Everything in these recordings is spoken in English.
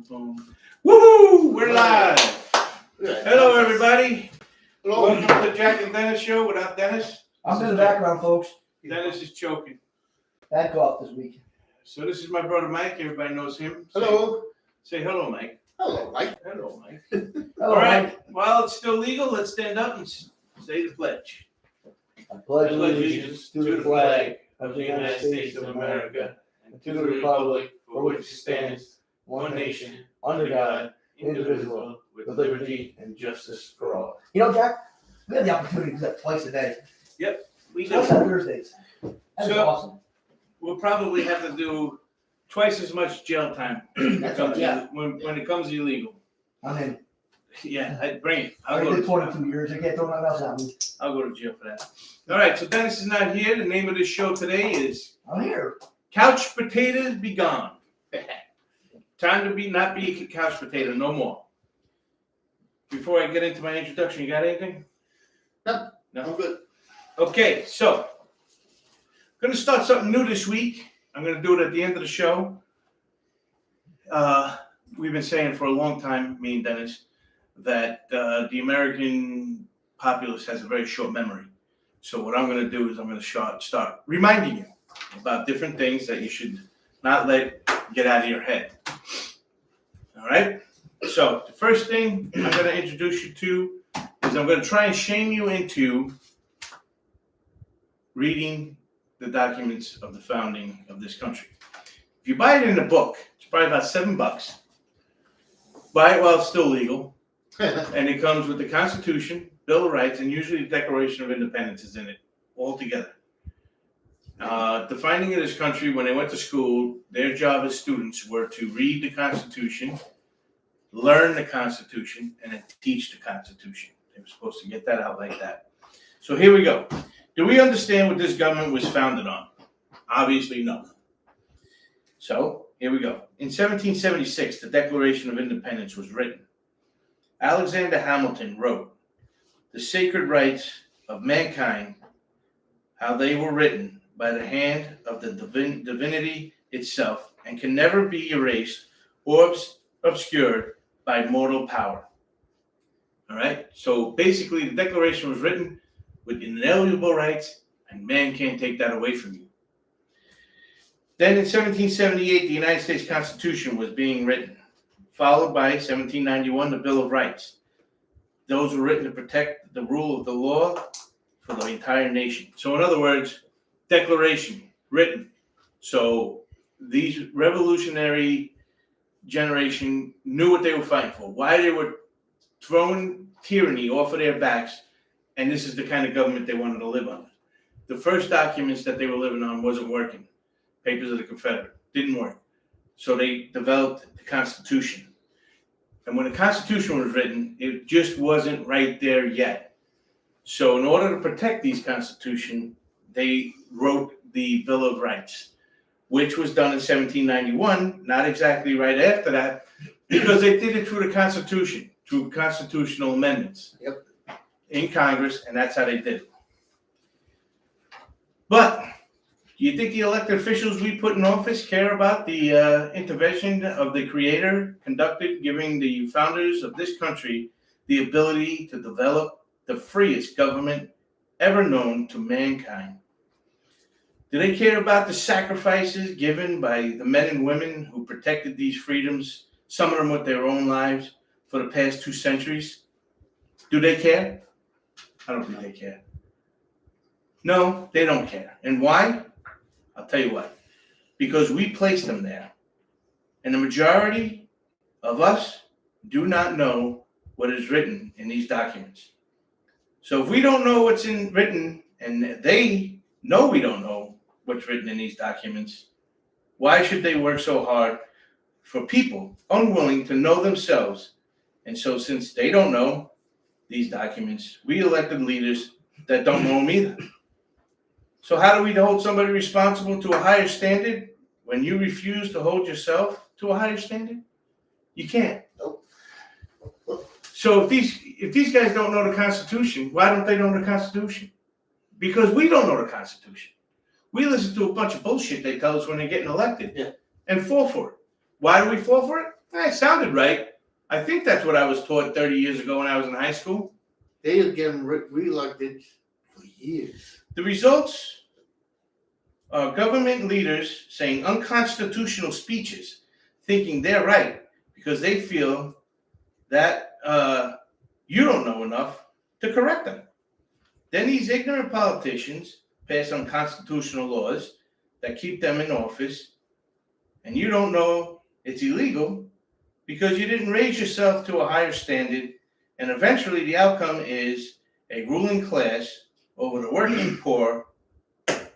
boom. Woohoo! We're live. Hello, everybody. Hello. Welcome to the Jack and Dennis show without Dennis. I'm in the background, folks. Dennis is choking. Bad cough this week. So this is my brother Mike. Everybody knows him. Hello. Say hello, Mike. Hello, Mike. Hello, Mike. Hello, All right. Mike. Well, it's still legal. Let's stand up and say the pledge. I pledge allegiance to the flag of the United States of America and to the republic for which it stands, one nation, under God, indivisible, with liberty and justice for all. You know, Jack, we had the opportunity to do that twice a day. We Twice do. on Thursdays. That's So- awesome. We'll probably have to do twice as much jail time That's right, yeah. when it comes illegal. I'm in. Yeah, I'd bring it. I did 22 years. I can't throw nothing else at me. I'll go to jail for that. All right, so Dennis is not here. The name of this show today is I'm here. Couch Potatoes Be Gone. Time to not be a couch potato, no more. Before I get into my introduction, you got anything? No. No? I'm good. Okay, so I'm going to start something new this week. I'm going to do it at the end of the show. We've been saying for a long time, me and Dennis, that the American populace has a very short memory. So what I'm going to do is I'm going to start reminding you about different things that you should not let get out of your head. All right? So the first thing I'm going to introduce you to is I'm going to try and shame you into reading the documents of the founding of this country. If you buy it in a book, it's probably about $7. Buy it while it's still legal. And it comes with the Constitution, Bill of Rights, and usually the Declaration of Independence is in it, all together. The founding of this country, when they went to school, their job as students were to read the Constitution, learn the Constitution, and then teach the Constitution. They were supposed to get that out like that. So here we go. Do we understand what this government was founded on? Obviously, no. So here we go. In 1776, the Declaration of Independence was written. Alexander Hamilton wrote, "The sacred rights of mankind, how they were written by the hand of the divinity itself, and can never be erased or obscured by mortal power." All right? So basically, the Declaration was written with inalienable rights, and man can't take that away from you. Then in 1778, the United States Constitution was being written, followed by 1791, the Bill of Rights. Those were written to protect the rule of the law for the entire nation. So in other words, Declaration, written. So these revolutionary generation knew what they were fighting for, why they were throwing tyranny off of their backs, and this is the kind of government they wanted to live under. The first documents that they were living on wasn't working. Papers of the Confederate didn't work. So they developed the Constitution. And when the Constitution was written, it just wasn't right there yet. So in order to protect these Constitution, they wrote the Bill of Rights, which was done in 1791, not exactly right after that, because they did it through the Constitution, through constitutional amendments. Yep. In Congress, and that's how they did it. But do you think the elected officials we put in office care about the intervention of the Creator conducted, giving the founders of this country the ability to develop the freest government ever known to mankind? Do they care about the sacrifices given by the men and women who protected these freedoms, some of them with their own lives, for the past 2 centuries? Do they care? I don't think they care. No, they don't care. And why? I'll tell you what. Because we placed them there. And the majority of us do not know what is written in these documents. So if we don't know what's written, and they know we don't know what's written in these documents, why should they work so hard for people unwilling to know themselves? And so since they don't know these documents, we elected leaders that don't know them either. So how do we hold somebody responsible to a higher standard when you refuse to hold yourself to a higher standard? You can't. Nope. So if these guys don't know the Constitution, why don't they know the Constitution? Because we don't know the Constitution. We listen to a bunch of bullshit they tell us when they're getting elected, and fall for it. Why do we fall for it? It sounded right. I think that's what I was taught 30 years ago when I was in high school. They have been reelected for years. The results are government leaders saying unconstitutional speeches, thinking they're right because they feel that you don't know enough to correct them. Then these ignorant politicians pass unconstitutional laws that keep them in office, and you don't know it's illegal because you didn't raise yourself to a higher standard, and eventually the outcome is a ruling class over the working poor,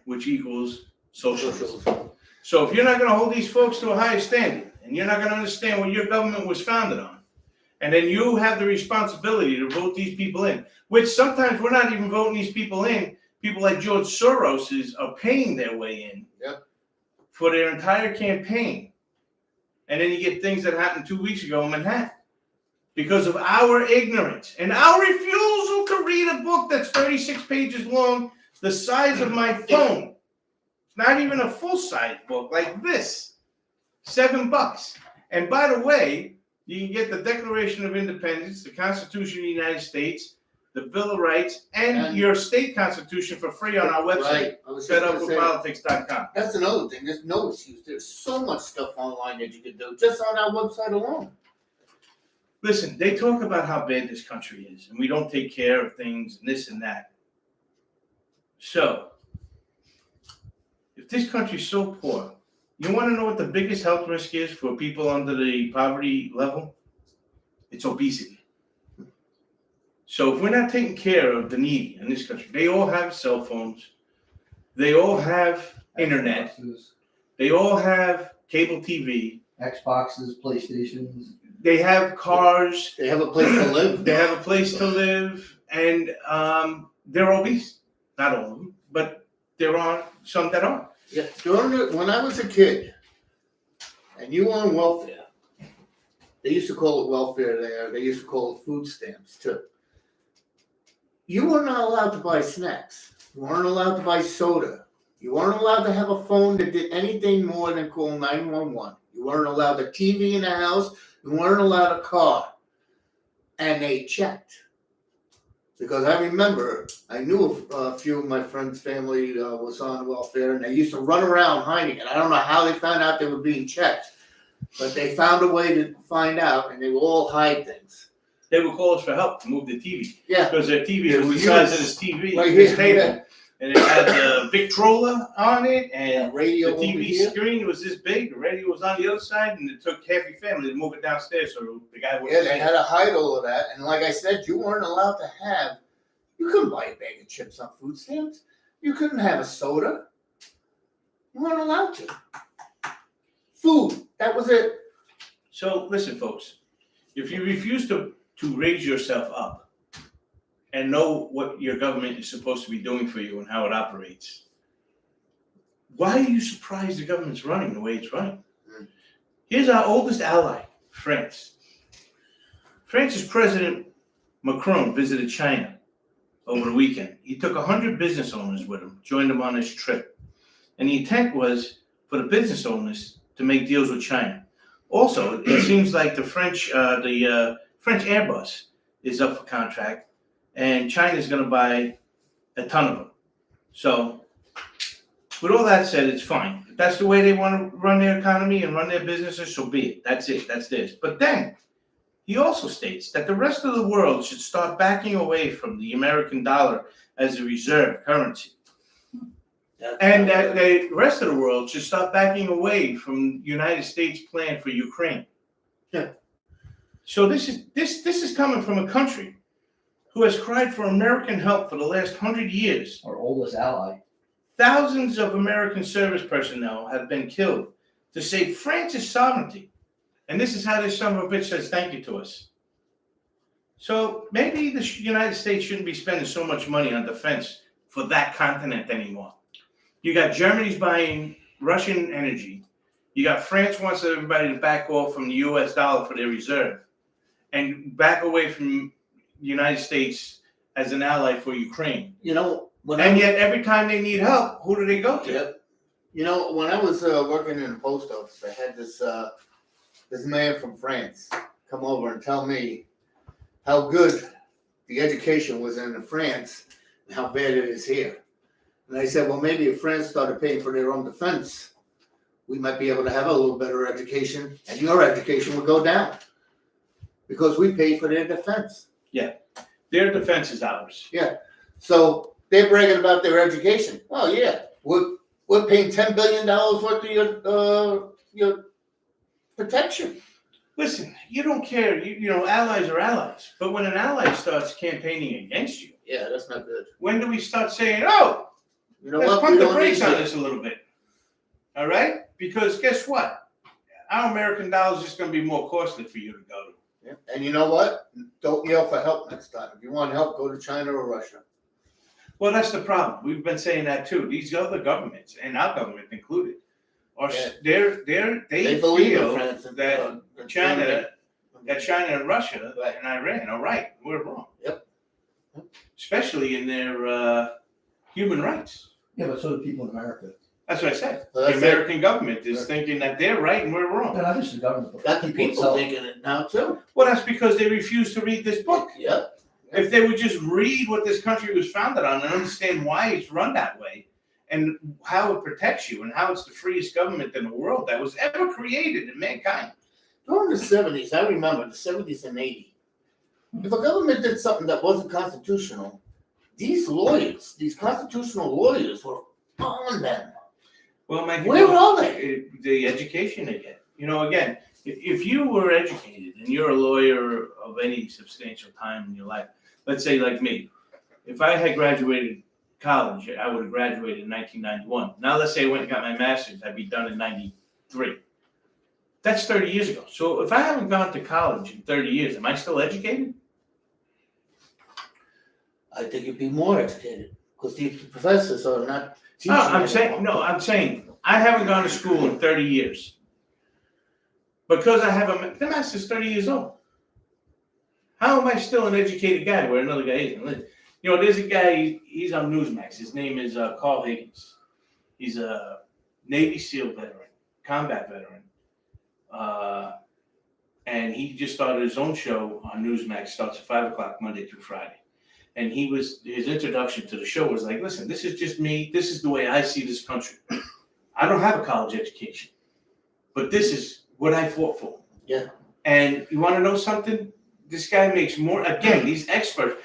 which equals socialism. So if you're not going to hold these folks to a higher standard, and you're not going to understand what your government was founded on, and then you have the responsibility to vote these people in, which sometimes we're not even voting these people in. People like George Soros are paying their way in for their entire campaign. And then you get things that happened 2 weeks ago in Manhattan because of our ignorance and our refusal to read a book that's 36 pages long, the size of my phone. It's not even a full-size book like this. $7. And by the way, you can get the Declaration of Independence, the Constitution of the United States, the Bill of Rights, and your state constitution for free on our website, fedupwithpolitics.com. That's another thing. There's no excuse. There's so much stuff online that you can do just on our website alone. Listen, they talk about how bad this country is, and we don't take care of things, and this and that. So, if this country's so poor, you want to know what the biggest health risk is for people under the poverty level? It's obesity. So if we're not taking care of the needy in this country, they all have cell phones, they all have internet, they all have cable TV, Xboxes, PlayStations. they have cars, They have a place to live. they have a place to live, and they're obese. Not all of them, but there are some that are. Yeah, when I was a kid, and you were on welfare, they used to call it welfare there. They used to call it food stamps too. You were not allowed to buy snacks. You weren't allowed to buy soda. You weren't allowed to have a phone that did anything more than call 911. You weren't allowed a TV in the house. You weren't allowed a car. And they checked. Because I remember, I knew a few of my friends' family was on welfare, and they used to run around hiding it. I don't know how they found out they were being checked, but they found a way to find out, and they would all hide things. They would call us for help to move the TV. Yeah. Because their TV was the size of this TV, Right this here, table. yeah. And it had the Victrola on it, and Radio the over TV here. screen was this big. The radio was on the other side, and it took half your family to move it downstairs so the guy wouldn't Yeah, see they it. had to hide all of that. And like I said, you weren't allowed to have, you couldn't buy a bag of chips on food stamps. You couldn't have a soda. You weren't allowed to. Food, that was it. So listen, folks, if you refuse to raise yourself up and know what your government is supposed to be doing for you and how it operates, why are you surprised the government's running the way it's running? Here's our oldest ally, France. France's President Macron visited China over the weekend. He took 100 business owners with him, joined them on this trip. And the intent was for the business owners to make deals with China. Also, it seems like the French Airbus is up for contract, and China's going to buy a ton of them. So, with all that said, it's fine. If that's the way they want to run their economy and run their businesses, so be it. That's it. That's theirs. But then, he also states that the rest of the world should start backing away from the American dollar as a reserve currency. And that the rest of the world should stop backing away from the United States' plan for Ukraine. Yeah. So this is coming from a country who has cried for American help for the last 100 years. Our oldest ally. Thousands of American service personnel have been killed to save France's sovereignty. And this is how this son of a bitch says thank you to us. So maybe the United States shouldn't be spending so much money on defense for that continent anymore. You got Germany's buying Russian energy. You got France wants everybody to back off from the U.S. dollar for their reserve and back away from the United States as an ally for Ukraine. You know, Yet every time they need help, who do they go to? Yep. You know, when I was working in the post office, I had this this man from France come over and tell me how good the education was in France and how bad it is here. And I said, well, maybe if France started paying for their own defense, we might be able to have a little better education, and your education would go down because we pay for their defense. Their defense is ours. So they're bragging about their education. Oh yeah, we're paying $10 billion worth of your protection. Listen, you don't care. You know, allies are allies. But when an ally starts campaigning against you, Yeah, that's not good. when do we start saying, "Oh, You know let's what? pump We the don't brakes need on to- this a little bit"? All right? Because guess what? Our American dollar is just going to be more costly for you to go to. Yeah. And you know what? Don't yell for help next time. If you want help, go to China or Russia. Well, that's the problem. We've been saying that too. These other governments, and our government included, are Yeah. they believe in feel France and, that and China, Germany. that China and Russia Right. and Iran are right. We're wrong. Yep. Especially in their human rights. Yeah, but so do people in America. That's what I said. Well, The that's American government is Right. thinking that they're right and we're wrong. And not just the government, but Got the people itself. thinking it now too. Well, that's because they refuse to read this book. Yep. If they would just read what this country was founded on and understand why it's run that way and how it protects you and how it's the freest government in the world that was ever created in mankind. During the 70s, I remember the 70s and 80s. If a government did something that wasn't constitutional, these lawyers, these constitutional lawyers were on them. Well, Mike, Where are they? the education they get. You know, again, if you were educated and you're a lawyer of any substantial time in your life, let's say like me, if I had graduated college, I would have graduated in 1991. Now let's say I went and got my master's, I'd be done in 93. That's 30 years ago. So if I haven't gone to college in 30 years, am I still educated? I think you'd be more educated because these professors are not teaching. No, I'm anymore. saying I haven't gone to school in 30 years. Because I have the master's 30 years old. How am I still an educated guy where another guy isn't? You know, there's a guy, he's on Newsmax. His name is Carl Higgins. He's a Navy SEAL veteran, combat veteran. And he just started his own show on Newsmax, starts at 5 o'clock Monday through Friday. And his introduction to the show was like, listen, this is just me. This is the way I see this country. I don't have a college education, but this is what I fought for. Yeah. And you want to know something? This guy makes more, again, these experts,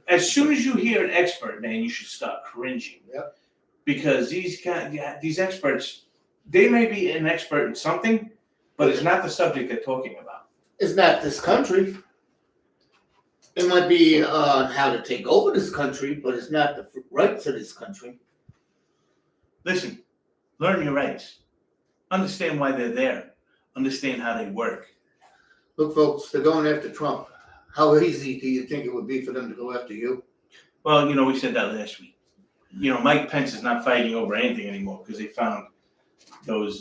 as soon as you hear an expert, man, you should start cringing. Yep. Because these experts, they may be an expert in something, but it's not the subject they're talking about. It's not this country. It might be on how to take over this country, but it's not the rights of this country. Listen, learn your rights. Understand why they're there. Understand how they work. Look, folks, they're going after Trump. How easy do you think it would be for them to go after you? Well, you know, we said that last week. You know, Mike Pence is not fighting over anything anymore because they found those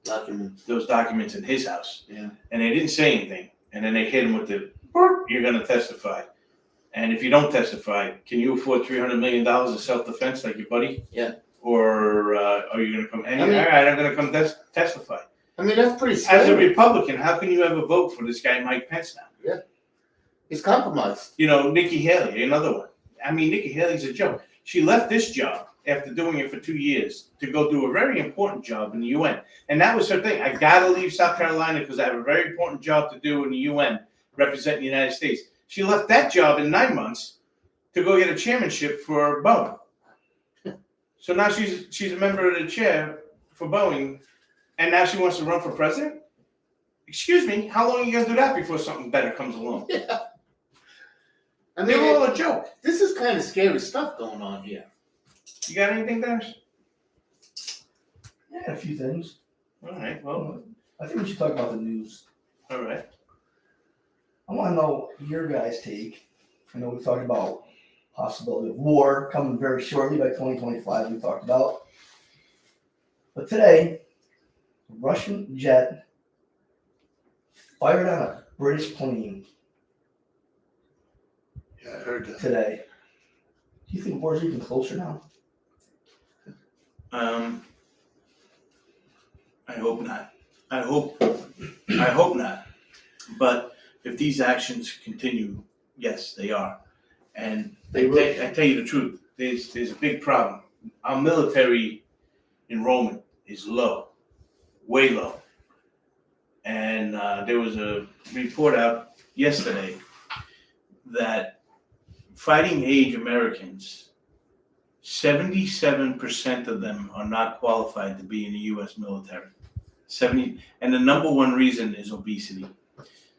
documents in his house. Yeah. And they didn't say anything. And then they hit him with the, you're going to testify. And if you don't testify, can you afford $300 million of self-defense like your buddy? Yeah. Or are you going to come? And I mean- all right, I'm going to come testify. I mean, that's pretty As a scary. Republican, how can you ever vote for this guy, Mike Pence, now? He's compromised. You know, Nikki Haley, another one. I mean, Nikki Haley's a joke. She left this job after doing it for 2 years to go do a very important job in the UN. And that was her thing. I got to leave South Carolina because I have a very important job to do in the UN, representing the United States. She left that job in 9 months to go get a chairmanship for Boeing. So now she's a member of the chair for Boeing, and now she wants to run for president? Excuse me, how long are you going to do that before something better comes along? Yeah. I They're mean, all a joke. this is kind of scary stuff going on here. You got anything, Dennis? Yeah, a few things. All right, well, I think we should talk about the news. all right. I want to know your guys' take. I know we talked about possibility of war coming very shortly by 2025. We talked about, but today, a Russian jet fired on a British plane Yeah, I heard that. today. Do you think war's even closer now? I hope not. I hope not. But if these actions continue, yes, they are. And I tell you the truth, there's a big problem. Our military enrollment is low, way low. And there was a report out yesterday that fighting age Americans, 77% of them are not qualified to be in the U.S. military. And the number one reason is obesity.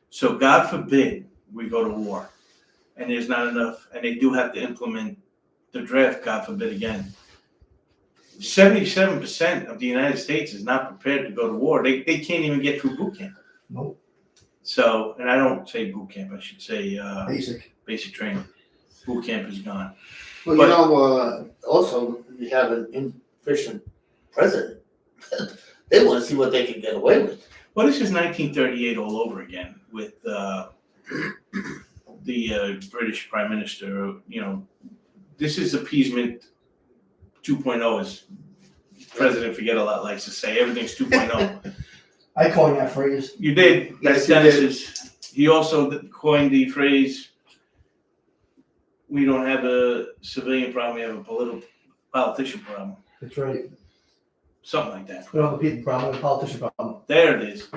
So God forbid we go to war, and there's not enough, and they do have to implement the draft, God forbid again. 77% of the United States is not prepared to go to war. They can't even get through boot camp. Nope. So, and I don't say boot camp, I should say Basic. training. Boot camp is gone. Well, But- also, we have an inefficient president. They want to see what they can get away with. Well, this is 1938 all over again with the British Prime Minister. This is appeasement 2.0, as President Forget-A-Lot likes to say. Everything's 2.0. I coined that phrase. You did. That's Dennis's. He also coined the phrase, we don't have a civilian problem, we have a politician problem. That's right. Something like that. We don't have a people problem, we have a politician problem. There it is.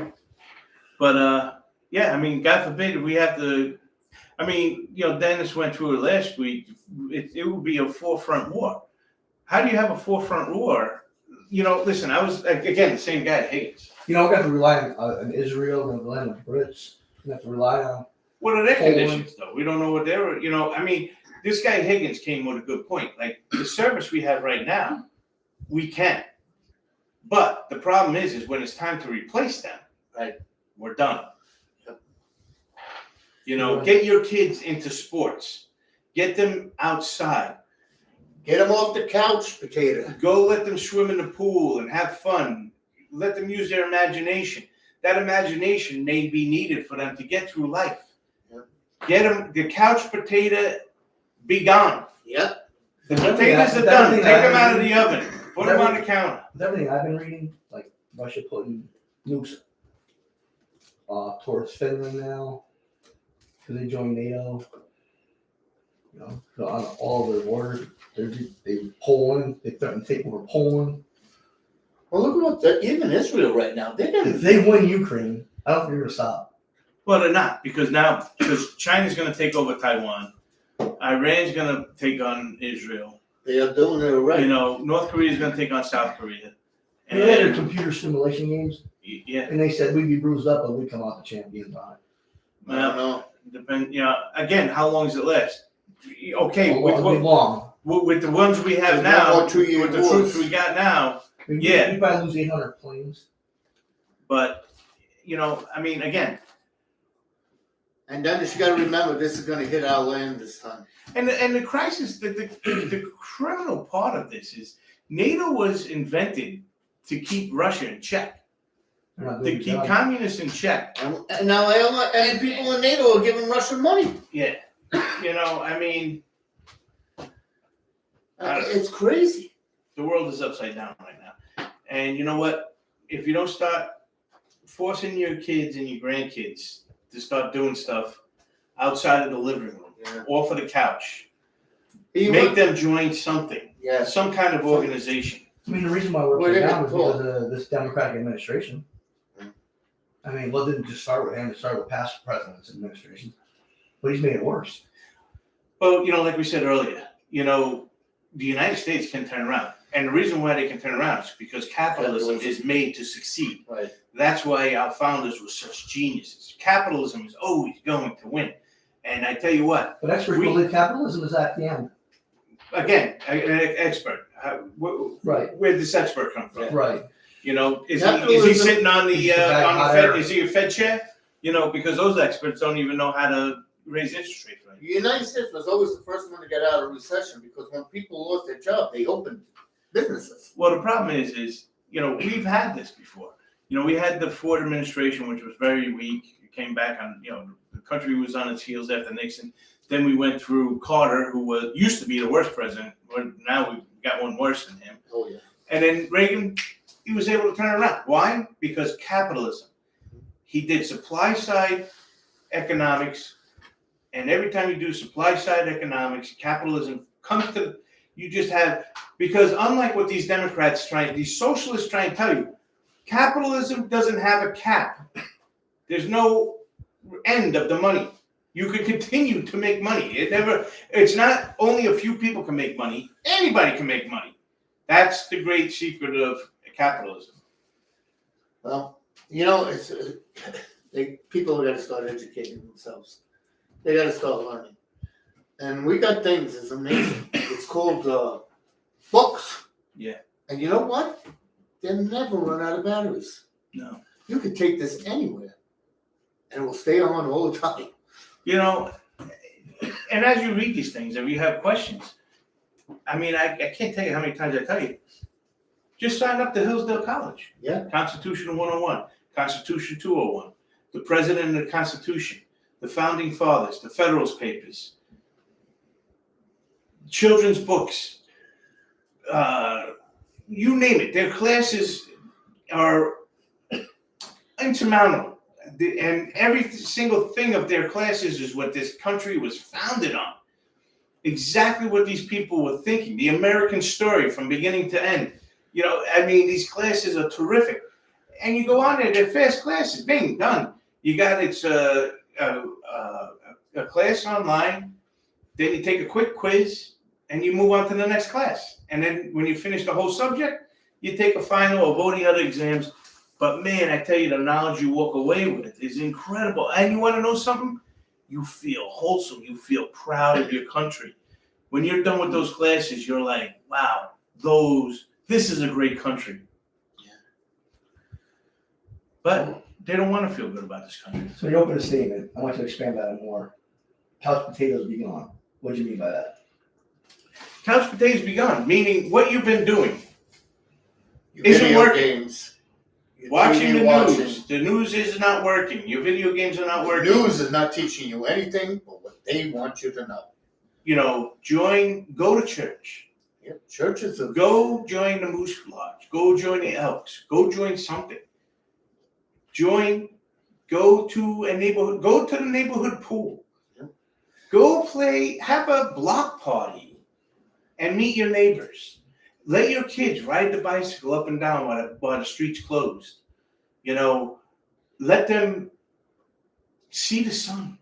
But, yeah, I mean, God forbid we have to, Dennis went through it last week. It would be a four-front war. How do you have a four-front war? Listen, I was, again, the same guy, Higgins. We have to rely on Israel, we have to rely on the Brits, we have to rely on. What are their Poland. conditions, though? We don't know what they're, this guy Higgins came with a good point. Like, the service we have right now, we can. But the problem is when it's time to replace them, right, we're done. Yep. Get your kids into sports. Get them outside. Get them off the couch, potato. Go let them swim in the pool and have fun. Let them use their imagination. That imagination may be needed for them to get through life. Yep. Get them, the couch potato, be gone. Yep. The potatoes are done. Take them out of the oven. Put them on the counter. With everything I've been reading, like Russia putting nukes towards Finland now, because they joined NATO. On all their borders, they Poland, they threatened to take over Poland. Well, look at even Israel right now. If they win Ukraine, I don't think they're gonna stop. Well, they're not, because China's going to take over Taiwan. Iran's going to take on Israel. They are doing it right. North Korea's going to take on South Korea. They had their computer simulation games, Yeah. and they said we'd be bruised up, but we'd come out the champions on it. I don't know. Depend. Again, how long does it last? Okay, It'll be long. with the ones we have There's now, no more 2-year with the wars. troops we got now, Yeah. We probably lose 800 planes. but again, And then you got to remember, this is going to hit our land this time. and the crisis, the criminal part of this is NATO was invented to keep Russia in check, They're not to doing the keep job. communists in check. And now and people in NATO are giving Russia money. Yeah, It's crazy. the world is upside down right now. And you know what? If you don't start forcing your kids and your grandkids to start doing stuff outside of the living room, off of the couch, make them join something, some kind of organization. The reason why we're upside down is because of this Democratic administration. Well, it didn't just start with him, it started with past presidents' administration. But he's made it worse. Well, like we said earlier, the United States can turn around. And the reason why they can turn around is because capitalism is made to succeed. Right. That's why our founders were such geniuses. Capitalism is always going to win. And I tell you what. But experts believe capitalism is at the end. Again, an expert. Right. Where did this expert come from? Right. Is he sitting on the Fed? Is he a Fed chair? Because those experts don't even know how to raise interest rates. Right? The United States was always the first one to get out of recession because when people lost their job, they opened businesses. Well, the problem is we've had this before. We had the Ford administration, which was very weak. It came back on, the country was on its heels after Nixon. Then we went through Carter, who used to be the worst president. Now we've got one worse than him. Oh, yeah. And then Reagan, he was able to turn it around. Why? Because capitalism. He did supply side economics, and every time you do supply side economics, capitalism comes to, you just have, because unlike what these Democrats these socialists try and tell you, capitalism doesn't have a cap. There's no end of the money. You can continue to make money. It's not only a few people can make money, anybody can make money. That's the great secret of capitalism. Well, it's people got to start educating themselves. They got to start learning. And we got things, it's amazing. It's called books. Yeah. And you know what? They'll never run out of batteries. No. You could take this anywhere, and it will stay on all the time. And as you read these things, if you have questions, I mean, I can't tell you how many times I tell you, just sign up to Hillsdale College. Yeah. Constitution 101, Constitution 201, the President and the Constitution, the Founding Fathers, the Federalist Papers, children's books, you name it. Their classes are insurmountable. And every single thing of their classes is what this country was founded on. Exactly what these people were thinking. The American story from beginning to end. These classes are terrific. And you go on there, they're fast classes. Bing, done. You got a class online. Then you take a quick quiz and you move on to the next class. And then when you finish the whole subject, you take a final of all the other exams. But man, I tell you, the knowledge you walk away with is incredible. And you want to know something? You feel wholesome. You feel proud of your country. When you're done with those classes, you're like, wow, this is a great country. Yeah. But they don't want to feel good about this country. So you open a statement. I want you to expand that more. Couch potatoes be gone. What do you mean by that? Couch potatoes be gone, meaning what you've been doing Your isn't video working. Games. Your Watching TV the watching. news. The news is not working. Your video games are not working. News is not teaching you anything but what they want you to know. Go to church. Yep. Churches are Go join the Moose Lodge. Go join the Elks. Go join something. Go to a neighborhood. Go to the neighborhood pool. Yep. Go play. Have a block party, and meet your neighbors. Let your kids ride the bicycle up and down while the street's closed. Let them see the sun.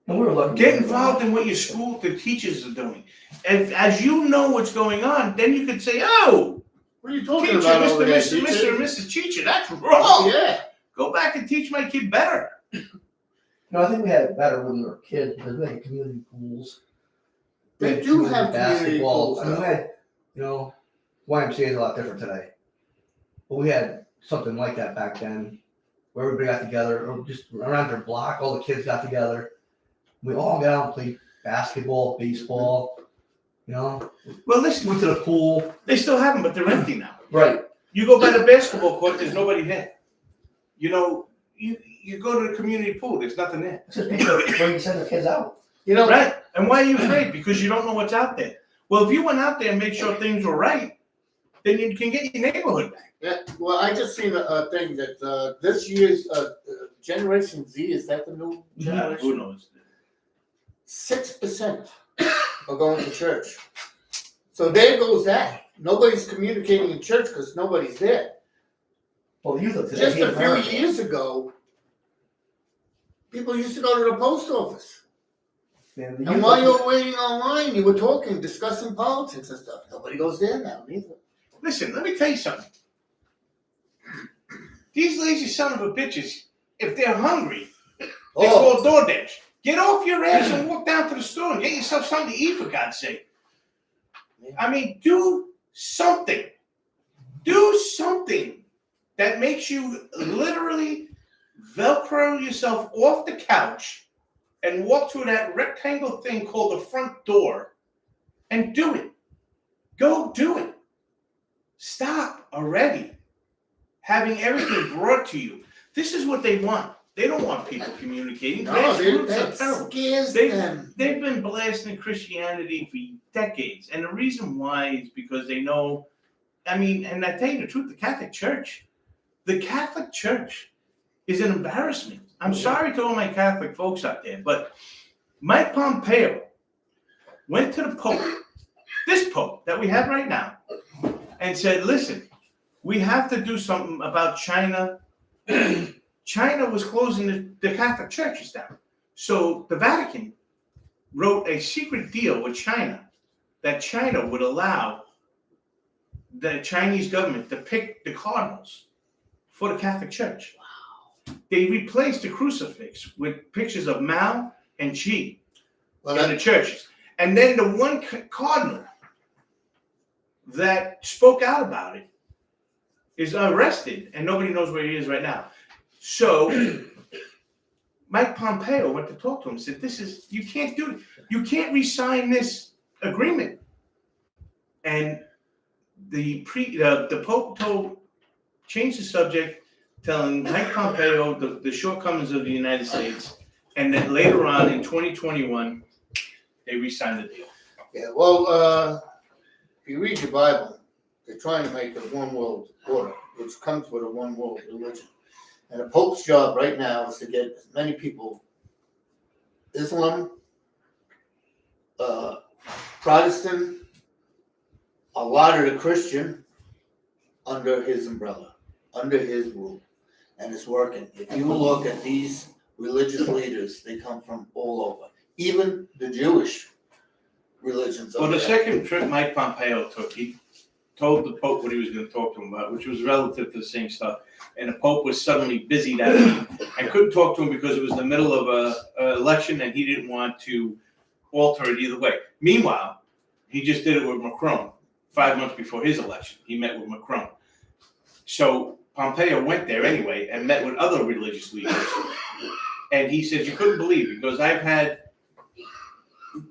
And we were lucky. Get involved in what the teachers are doing. And as you know what's going on, then you can say, oh, what are you talking teacher, about over there, Mr. teacher? and Mrs. Teacher, that's wrong. Oh, yeah. Go back and teach my kid better. No, I think we had it better when we were kids because we had community pools. We They had do have community pools. I mean, we had, YMCA is a lot different today. But we had something like that back then where everybody got together, or just around their block, all the kids got together. We all got out and played basketball, baseball, Well, listen, went to the pool. they still have them, but they're empty now. Right. You go by the basketball court, there's nobody there. You go to the community pool, there's nothing there. It's just people when you send the kids out. Right? And why are you afraid? Because you don't know what's out there. Well, if you went out there and made sure things were right, then you can get your neighborhood back. Yeah, well, I just seen a thing that this year's Generation Z, is that the new generation? Who knows? 6% are going to church. So there goes that. Nobody's communicating in church because nobody's there. Well, the youth of today Just hate a few America. years ago, people used to go to the post office. Man, the And youth while of- you were waiting online, you were talking, discussing politics and stuff. Nobody goes there now, neither. Listen, let me tell you something. These lazy son of a bitches, if they're hungry, they call DoorDash. Get off your ass and walk down to the store and get yourself something to eat, for God's sake. I mean, do something. Do something that makes you literally Velcro yourself off the couch and walk through that rectangle thing called the front door and do it. Go do it. Stop already having everything brought to you. This is what they want. They don't want people communicating. No, Grassroots are that terrible. scares They- them. They've been blasting Christianity for decades. And the reason why is because they know I mean, and I tell you the truth, the Catholic Church is an embarrassment. I'm sorry to all my Catholic folks out there, but Mike Pompeo went to the Pope, this Pope that we have right now, and said, listen, we have to do something about China. China was closing the Catholic churches down. So the Vatican wrote a secret deal with China that China would allow the Chinese government to pick the cardinals for the Catholic Church. Wow. They replaced the crucifix with pictures of Mao and Xi in the churches. And then the one cardinal that spoke out about it is arrested, and nobody knows where he is right now. So Mike Pompeo went to talk to him and said, you can't do it. You can't re-sign this agreement. And the Pope changed the subject, telling Mike Pompeo the shortcomings of the United States, and then later on in 2021, they re-signed the deal. Yeah, well, if you read your Bible, they're trying to make a one world order, which comes with a one world religion. And the Pope's job right now is to get as many people, Islam, Protestant, a lot of the Christian, under his umbrella, under his rule. And it's working. If you look at these religious leaders, they come from all over. Even the Jewish religions. Well, the second trip Mike Pompeo took, he told the Pope what he was going to talk to him about, which was relative to the same stuff. And the Pope was suddenly busy that week and couldn't talk to him because it was the middle of an election and he didn't want to alter it either way. Meanwhile, he just did it with Macron 5 months before his election. He met with Macron. So Pompeo went there anyway and met with other religious leaders. And he says, you couldn't believe it. He goes, I've had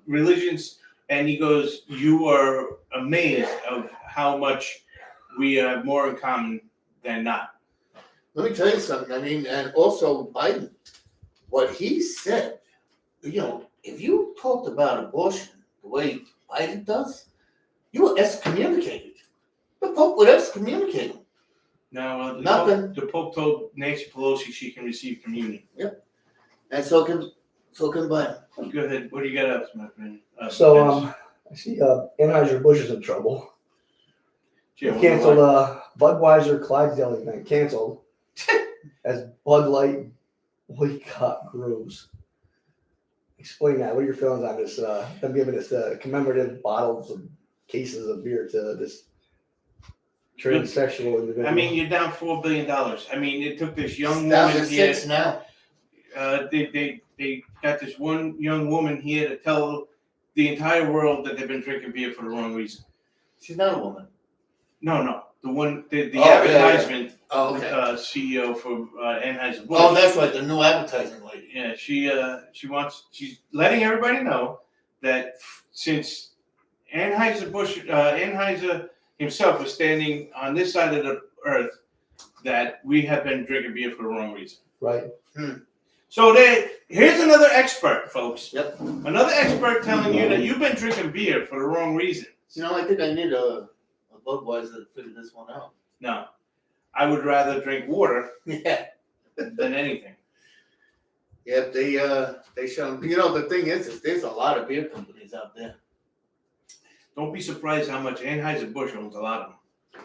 religions, and he goes, you are amazed of how much we have more in common than not. Let me tell you something. I mean, and also Biden, what he said, if you talked about abortion the way Biden does, you were excommunicated. The Pope would excommunicate him. No, Nothing. The Pope told Nancy Pelosi she can receive communion. Yep. And so can Biden. Go ahead. What do you got up, my friend? I see Anheuser-Busch is in trouble. Yeah, They canceled Budweiser Clydesdale event, canceled as Bud Light boycott grows. Explain that. What are your feelings on this? Them giving us commemorative bottles of cases of beer to this transsexual individual. I mean, you're down $4 billion. I mean, it took this young Down woman to here. 6 now. They got this one young woman here to tell the entire world that they've been drinking beer for the wrong reason. She's not a woman. No. The one, the Oh, yeah, advertisement Oh, okay. CEO for Anheuser-Busch. Oh, that's right, the new advertising lady. Yeah, she's letting everybody know that since Anheuser himself was standing on this side of the earth, that we have been drinking beer for the wrong reason. Right. So here's another expert, folks. Yep. Another expert telling you that you've been drinking beer for the wrong reason. I think I need a Budweiser to figure this one out. No, I would rather drink water Yeah. than anything. Yep, they show. The thing is there's a lot of beer companies out there. Don't be surprised how much Anheuser-Busch owns a lot of them.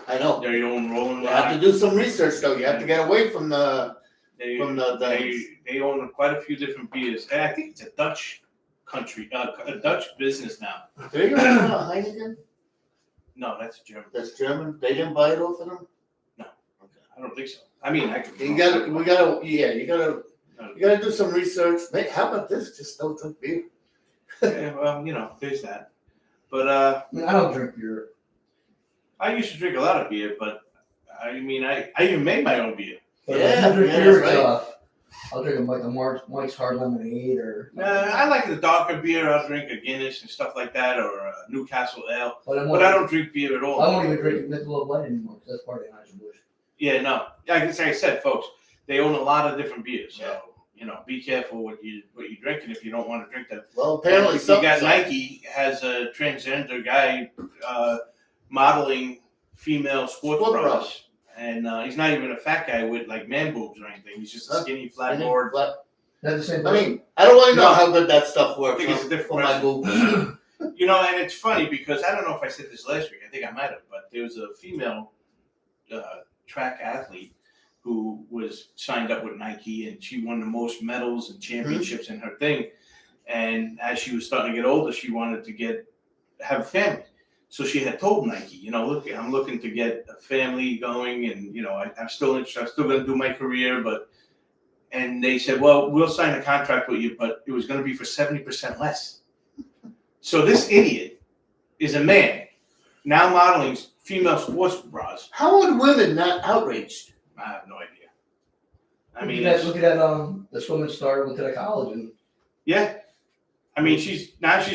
I know. They own Rolling You Rock. have to do some research though. You have to get away from the They things. they own quite a few different beers. And I think it's a Dutch country, a Dutch business now. Do they own Heineken? No, that's German. That's German. They didn't buy it off of them. I don't think so. I mean, You gotta do some research. Hey, how about this? Just don't drink beer. Yeah, well, there's that. But I mean, I don't drink beer. I used to drink a lot of beer, but I mean, I even made my own beer. But Yeah, I drink yeah, beer. that's right. I'll drink a Mike's Hard Lemonade or. I like the darker beer. I'll drink a Guinness and stuff like that, or a Newcastle Ale. But I don't drink beer at all. I won't even drink Michelob Light anymore because that's part of Anheuser-Busch. Yeah, no. Like I said, folks, they own a lot of different beers. So, Yeah. Be careful what you're drinking if you don't want to drink them. Well, apparently you got Nike has a transgender guy modeling female sports Sport bras. bras. And he's not even a fat guy with like man boobs or anything. He's just a skinny, flat Skinny, board. flat. That's the same. I mean, I don't really know No. how good that stuff I works think it's a different for my boobs. You know, and it's funny because I don't know if I said this last week. I think I might have, but there was a female track athlete who was signed up with Nike, and she won the most medals and championships in her thing. And as she was starting to get older, she wanted to have a family. So she had told Nike, you know, look, I'm looking to get a family going, and you know, I'm still interested. I'm still going to do my career, and they said, well, we'll sign a contract with you, but it was going to be for 70% less. So this idiot is a man now modeling female sports bras. How are women not outraged? I have no idea. I mean, look at that. This woman started went to the college and yeah. I mean, she's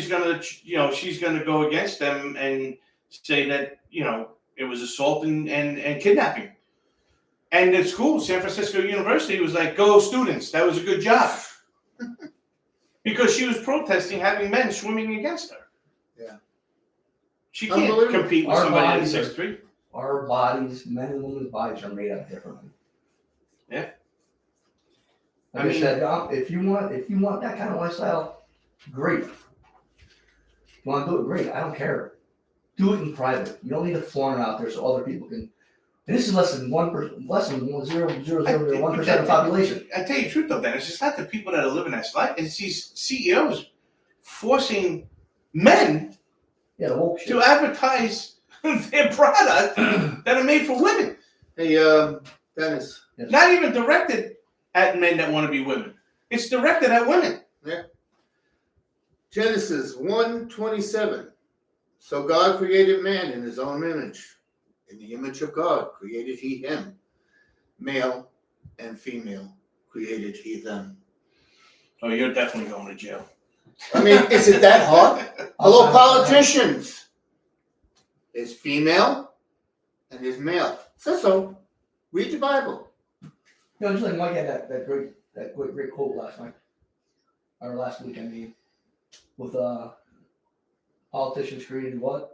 gonna go against them and say that, you know, it was assault and kidnapping. And at school, San Francisco University was like, go students, that was a good job. Because she was protesting having men swimming against her. Yeah. She can't Unbelievable. compete with Our somebody bodies that's are- 6'3". our bodies, men and women's bodies, are made up differently. Yeah. Like I I mean- said, if you want that kind of lifestyle, great. If you want to do it, great. I don't care. Do it in private. You don't need to flaunt it out there so other people can. And this is less than 1%, less than 0.0001% of the population. I tell you the truth though, Dan, it's just not the people that are living that life. It's these CEOs forcing men Yeah, the woke shit. to advertise their product that are made for women. Hey, Dennis. Yes. Not even directed at men that want to be women. It's directed at women. Genesis 1:27. So God created man in his own image. In the image of God created he him. Male and female created he them. Oh, you're definitely going to jail. I mean, is it that hard? Hello, politicians. There's female and there's male. So. Read the Bible. You know, just like Mike had that great quote last night, or last week, I mean, with politicians created what?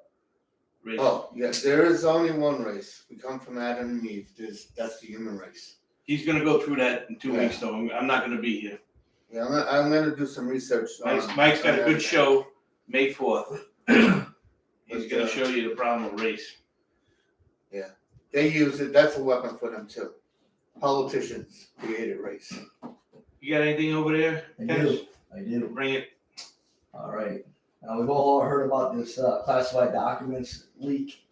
Race. Oh, yes, there is only one race. We come from Adam and Eve. That's the human race. He's going to go through that in 2 Yeah. weeks, though. I'm not going to be here. Yeah, I'm gonna do some research. Mike's got a good show May 4th. He's But, going to show you the problem with race. They use it. That's a weapon for them too. Politicians created race. You got anything over there? I do. Bring it. All right. Now, we've all heard about this classified documents leak.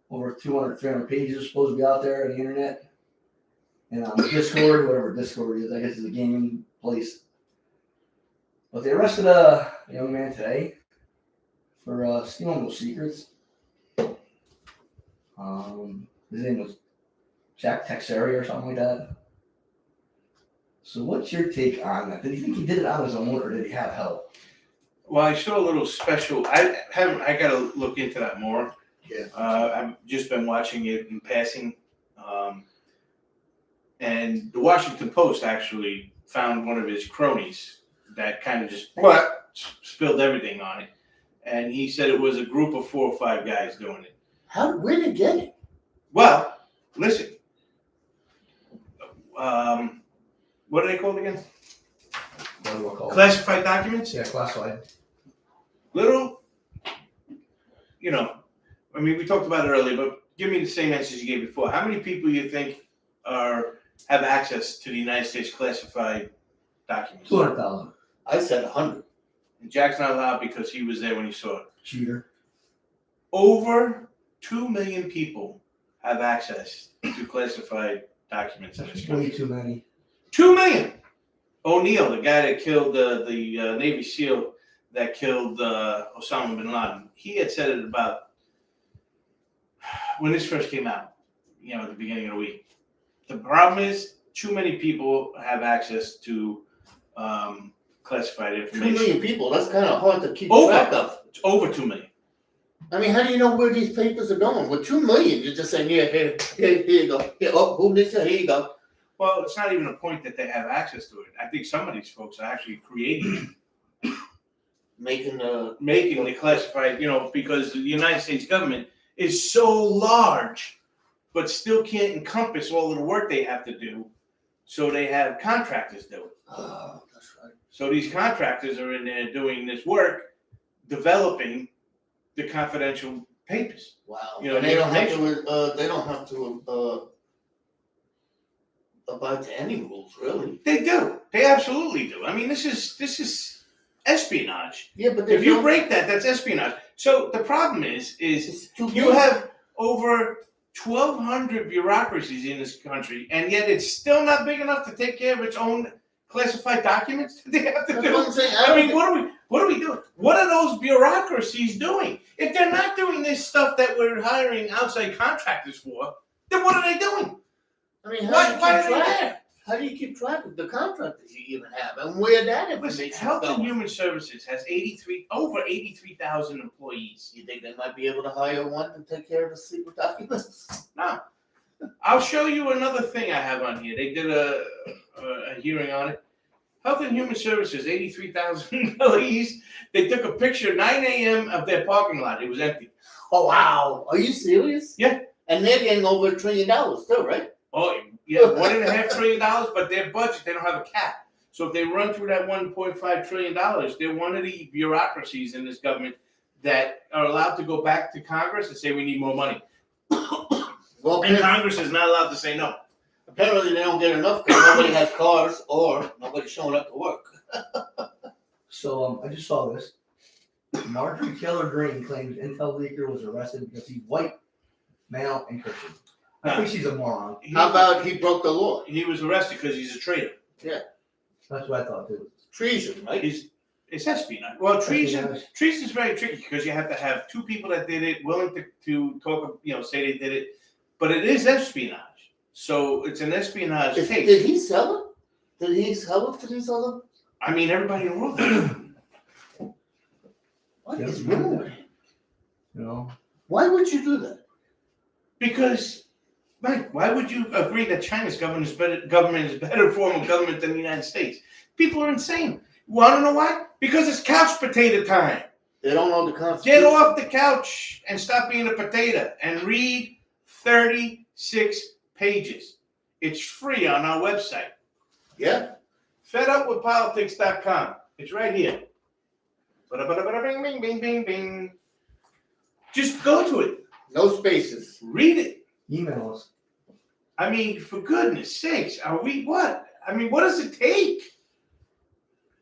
Over 200, 300 pages supposed to be out there on the internet. And on Discord, whatever Discord is, I guess it's a gaming place. But they arrested a young man today for stealing those secrets. His name was Jack Texeri or something like that. So what's your take on that? Did you think he did it on his own, or did he have help? Well, I saw a little special. I got to look into that more. Yeah. I've just been watching it in passing. And the Washington Post actually found one of his cronies that kind of just spilled everything on it. And he said it was a group of 4 or 5 guys doing it. Where did they get it? Well, listen. What are they called again? What do we call it? Classified documents? Yeah, classified. Little, you know, I mean, we talked about it earlier, but give me the same answers you gave before. How many people you think have access to the United States classified documents? 200,000. I said 100. And Jack's not allowed because he was there when he saw it. Cheater. Over 2 million people have access to classified documents in this That's way country. too many. 2 million. O'Neill, the guy that killed the Navy SEAL that killed Osama bin Laden, he had said it about when this first came out, you know, at the beginning of the week. The problem is too many people have access to classified 2 information. million people. That's kind of hard to keep Over. track of. It's over 2 million. I mean, how do you know where these papers are going? With 2 million, you're just saying, yeah, here you go. Here, oh, boom, this, here you go. Well, it's not even a point that they have access to it. I think some of these folks are actually creating Making the the classified, you know, because the United States government, is so large, but still can't encompass all of the work they have to do. So they have contractors do it. Oh, that's right. So these contractors are in there doing this work, developing the confidential papers. Wow. You know, And they don't have to. They don't have to abide to any rules, really. They do. They absolutely do. I mean, this is espionage. Yeah, but If you break that, that's espionage. So the problem is you have over 1,200 bureaucracies in this country, and yet it's still not big enough to take care of its own classified documents that they have to That's do. what I'm saying. I mean, what are we doing? What are those bureaucracies doing? If they're not doing this stuff that we're hiring outside contractors for, then what are they doing? I mean, Why are they there? How do you keep track of the contractors you even have, and where that Listen, information Health and going? Human Services has over 83,000 employees. You think they might be able to hire one to take care of the secret documents? No. I'll show you another thing I have on here. They did a hearing on it. Health and Human Services, 83,000 employees. They took a picture 9 a.m. of their parking lot. It was empty. Oh wow! Are you serious? Yeah. And they're getting over $1 trillion too, right? Oh, yeah, $1.5 trillion, but their budget, they don't have a cap. So if they run through that $1.5 trillion, they're one of the bureaucracies in this government that are allowed to go back to Congress and say we need more money. Well, And Congress is not allowed to say no. apparently they don't get enough because nobody has cars or nobody's showing up to work. So I just saw this. Marjorie Taylor Greene claims Intel leaker was arrested because he's white, male, and Christian. I think she's a moron. How about he broke the law? He was arrested because he's a traitor. That's what I thought too. Treason, right? It's espionage. Well, treason is very tricky because you have to have two people that did it willing to talk, say they did it, but it is espionage. So it's an espionage case. Did he sell it? Did he sell it to these other? I mean, everybody in the world does. What is wrong with him? You know, Why would you do that? Because, Mike, why would you agree that China's government is a better form of government than the United States? People are insane. Want to know why? Because it's couch potato time. They don't know the Constitution. Get off the couch and stop being a potato and read 36 pages. It's free on our website. Yeah. fedupwithpolitics.com. It's right here. Bing, bing, bing, bing, bing. Just go to it. No spaces. Read it. email us. I mean, for goodness sakes, are we what? I mean, what does it take?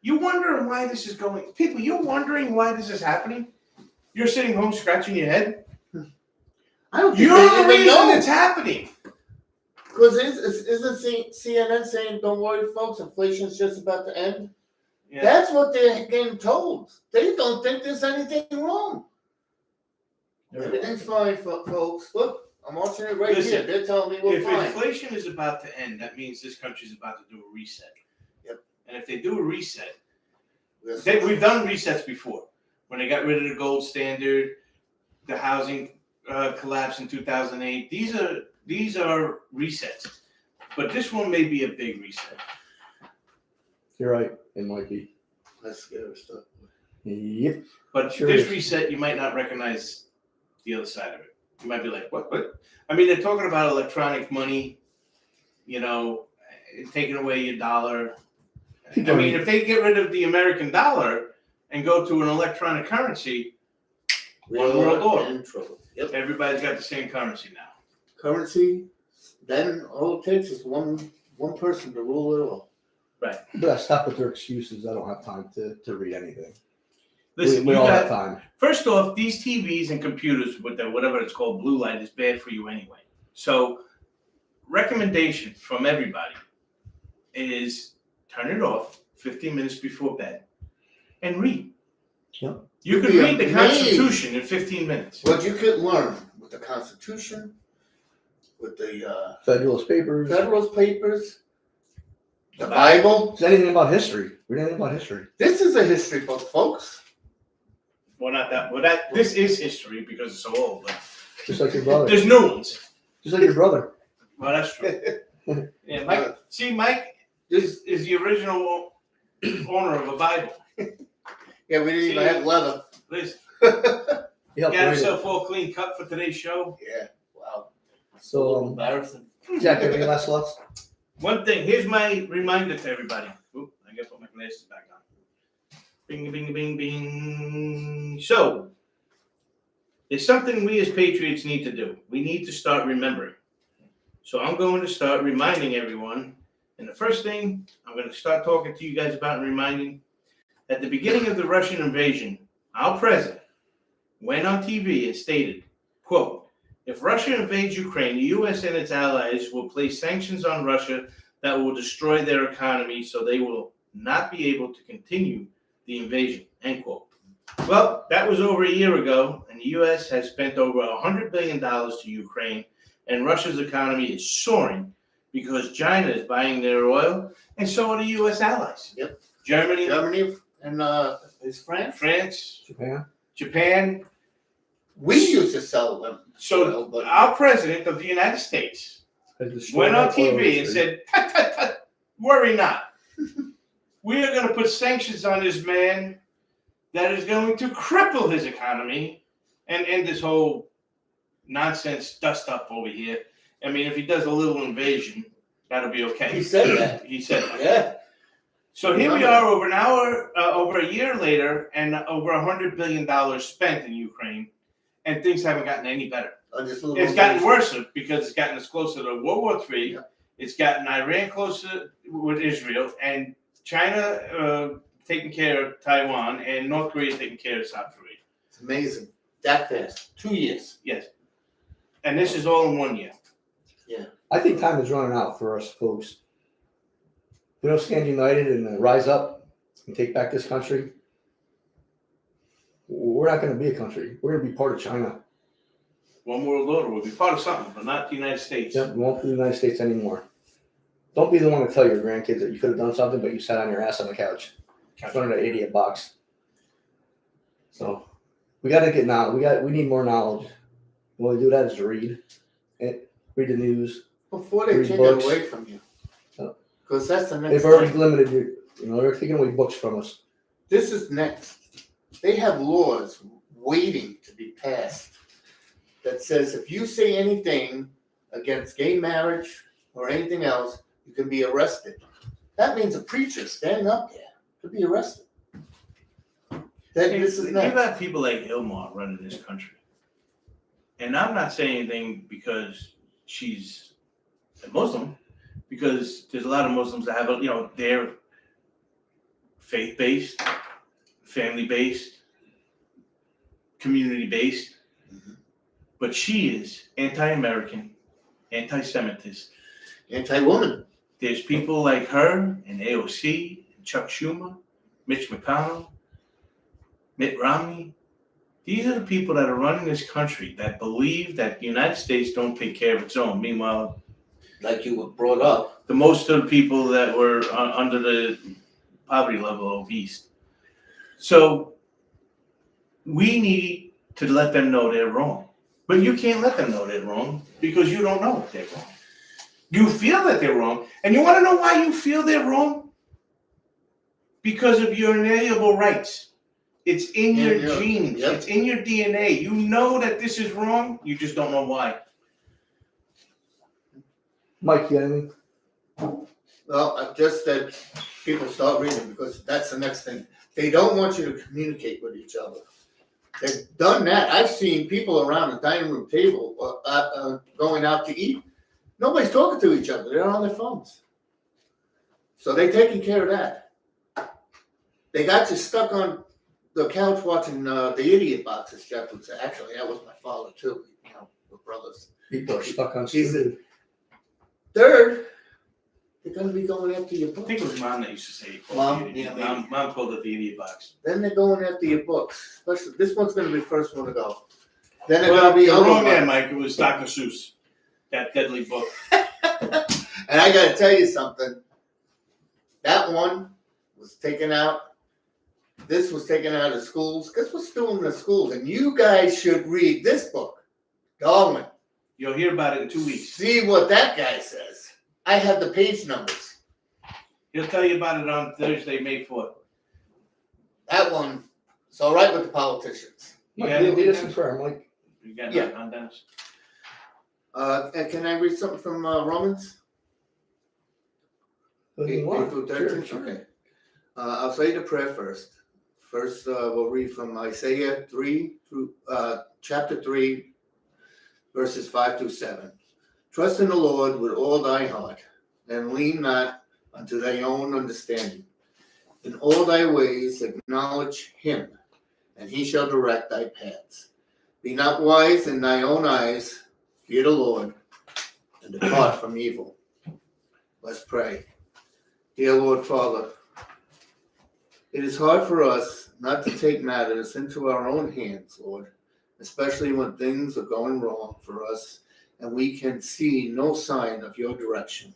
You wondering why this is going? People, you're wondering why this is happening? You're sitting home scratching your head? I don't think You're they the even reason know. it's happening. Because isn't CNN saying, don't worry, folks, inflation's just about to end? Yeah. That's what they're getting told. They don't think there's anything wrong. Everything's fine, folks. Look, I'm watching it right Listen, here. They're telling me we're If fine. inflation is about to end, that means this country's about to do a reset. Yep. And if they do a reset, Listen, we've done resets before. When they got rid of the gold standard, the housing collapse in 2008. These are resets. But this one may be a big reset. You're right. It might be. That's scary stuff. Yep. But Sure this is. reset, you might not recognize the other side of it. You might be like, what? I mean, they're talking about electronic money, taking away your dollar. I mean, if they get rid of the American dollar and go to an electronic currency, One world order. In trouble. Yep. everybody's got the same currency now. Currency, then all it takes is one person to rule it all. But stop with their excuses. I don't have time to read anything. Listen, we you all got, have time. first off, these TVs and computers with the whatever it's called, blue light, is bad for you anyway. So, recommendation from everybody is turn it off 15 minutes before bed and read. Yep. You can You'd be read the amazed. Constitution in 15 minutes. What you could learn with the Constitution, with the Federalist Papers. Federalist Papers, the The Bible. Is anything about history? Read anything about history. This is a history book, folks. Well, not that. Well, this is history because it's so old. But Just like your brother. there's new ones. Just like your brother. Well, that's true. Yeah, Mike. See, Mike This, is the original owner of a Bible. yeah, we didn't even have leather. Listen, Yeah, He helped Got write it. himself all clean cut for today's show. Yeah. Wow. So, Embarrassing. Jack, any last thoughts? One thing, here's my reminder to everybody. Oop, I gotta put my glasses back on. Bing, bing, bing, bing. So, it's something we as patriots need to do. We need to start remembering. So I'm going to start reminding everyone. And the first thing I'm going to start talking to you guys about and reminding, at the beginning of the Russian invasion, our president went on TV and stated, quote, if Russia invades Ukraine, the U.S. and its allies will place sanctions on Russia that will destroy their economy so they will not be able to continue the invasion, end quote. Well, that was over a year ago, and the U.S. has spent over $100 billion to Ukraine, and Russia's economy is soaring because China is buying their oil, and so are the U.S. allies. Yep. Germany and is France. Japan. We used to sell them. So oil, but our president of the United States went on TV and said, tut, tut, tut, worry not. We are going to put sanctions on this man that is going to cripple his economy and end this whole nonsense dust up over here. I mean, if he does a little invasion, that'll be okay. he said that. He said that. Yeah. So here we are over a year later, and over $100 billion spent in Ukraine, and things haven't gotten any better. It's gotten worse because it's gotten us closer to World War III. Yeah. It's gotten Iran closer with Israel, and China taking care of Taiwan, and North Korea taking care of South Korea. It's amazing. That fast. 2 years. Yes. And this is all in 1 year. I think time is running out for us folks. If we don't stand united and rise up and take back this country, we're not going to be a country. We're going to be part of China. One world order will be part of something, but not the United States. Yep, we won't be the United States anymore. Don't be the one to tell your grandkids that you could have done something, but you sat on your ass on the couch in front of the idiot box. So we got to get now. We need more knowledge. The way we do that is to read the news. Before they Read take books. it away from you. Yep. Because that's the next They've already thing. limited you. They're taking away books from us. This is next. They have laws waiting to be passed that says if you say anything against gay marriage or anything else, you can be arrested. That means a preacher standing up there could be arrested. This is You next. got people like Ilmar running this country. And I'm not saying anything because she's a Muslim, because there's a lot of Muslims that have, they're faith-based, family-based, community-based. Mhm. But she is anti-American, anti-Semitist. Anti-woman. There's people like her and AOC, and Chuck Schumer, Mitch McConnell, Mitt Romney. These are the people that are running this country that believe that the United States don't take care of its own. Meanwhile, Like you were brought up. the most of the people that were under the poverty level are obese. So we need to let them know they're wrong. But you can't let them know they're wrong because you don't know if they're wrong. You feel that they're wrong. And you want to know why you feel they're wrong? Because of your inalienable rights. It's in your genes. Yep. It's in your DNA. You know that this is wrong. You just don't know why. Mike, you got anything? Well, I just said people start reading because that's the next thing. They don't want you to communicate with each other. They've done that. I've seen people around the dining room table going out to eat. Nobody's talking to each other. They're on their phones. So they're taking care of that. They got you stuck on the couch watching the idiot boxes, Jeff would say. Actually, that was my father too. We're brothers. People are stuck on He's stupid. Third, they're going to be going after your I books. think it was Mom that used to say it. Mom? Yeah, maybe. Mom called it the idiot box. Then they're going after your books. Especially this one's going to be the first one to go. Then they're Well, going to be you're other wrong ones. there, Mike. It was Dr. Seuss. That deadly book. And I got to tell you something. That one was taken out. This was taken out of schools. Guess what's still in the schools? And you guys should read this book, Darwin. You'll hear about it in 2 weeks. See what that guy says. I have the page numbers. He'll tell you about it on Thursday, May 4th. That one is all right with the politicians. Mike, Yeah, lead us in prayer, Mike. You got Yeah. that on Dennis? And can I read something from Romans? Who you 8 want? through Sure, 13? sure. Okay. I'll say the prayer first. First, we'll read from Isaiah 3 through chapter 3, verses 5 through 7. Trust in the Lord with all thy heart, and lean not unto thy own understanding. In all thy ways acknowledge him, and he shall direct thy paths. Be not wise in thy own eyes, fear the Lord, and depart from evil. Let's pray. Dear Lord Father, it is hard for us not to take matters into our own hands, Lord, especially when things are going wrong for us and we can see no sign of your direction.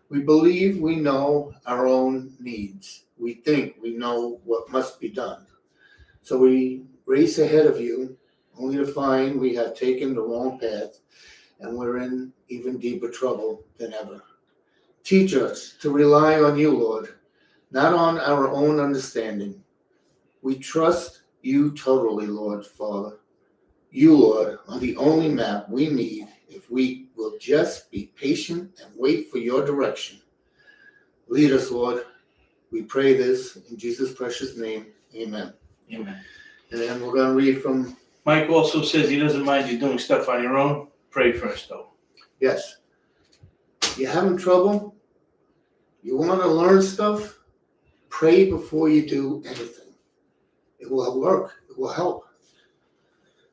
We believe we know our own needs. We think we know what must be done. So we race ahead of you, only to find we have taken the wrong path and we're in even deeper trouble than ever. Teach us to rely on you, Lord, not on our own understanding. We trust you totally, Lord Father. You, Lord, are the only map we need if we will just be patient and wait for your direction. Lead us, Lord. We pray this in Jesus' precious name. Amen. Amen. And then we're going to read from, Mike also says he doesn't mind you doing stuff on your own. Pray first, though. yes. You're having trouble? You want to learn stuff? Pray before you do anything. It will work. It will help.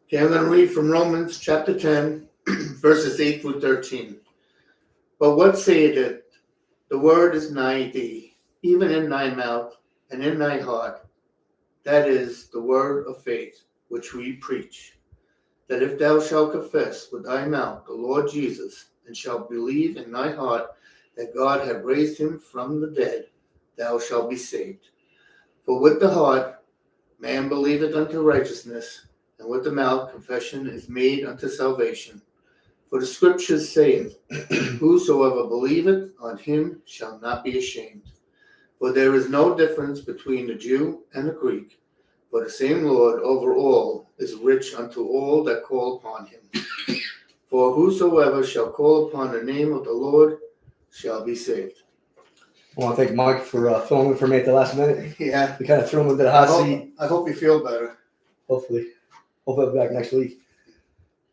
Okay, I'm going to read from Romans chapter 10, verses 8 through 13. But what saith it? The word is nigh thee, even in thy mouth and in thy heart. That is the word of faith which we preach. That if thou shalt confess with thy mouth the Lord Jesus, and shalt believe in thy heart that God hath raised him from the dead, thou shalt be saved. For with the heart man believeth unto righteousness, and with the mouth confession is made unto salvation. For the scriptures saith, whosoever believeth on him shall not be ashamed. For there is no difference between the Jew and the Greek, for the same Lord over all is rich unto all that call upon him. For whosoever shall call upon the name of the Lord shall be saved. I want to thank Mike for filling in for me at the last minute. Yeah. We kind of threw him into the hot seat. I hope you feel better. Hopefully I'll be back next week.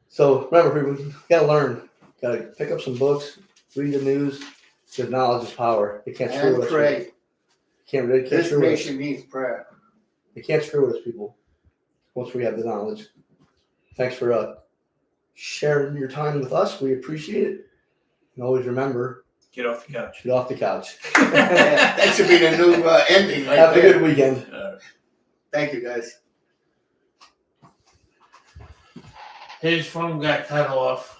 So remember, people, you gotta learn. Gotta pick up some books, read the news. Because knowledge is power. They can't screw And with us. pray. Can't This screw with us. nation needs prayer. They can't screw with us, people. Once we have the knowledge. Thanks for sharing your time with us. We appreciate it. And always remember, Get off the couch. get off the couch. That should be the new ending right Have a there. good weekend. Thank you, guys. His phone got cut off.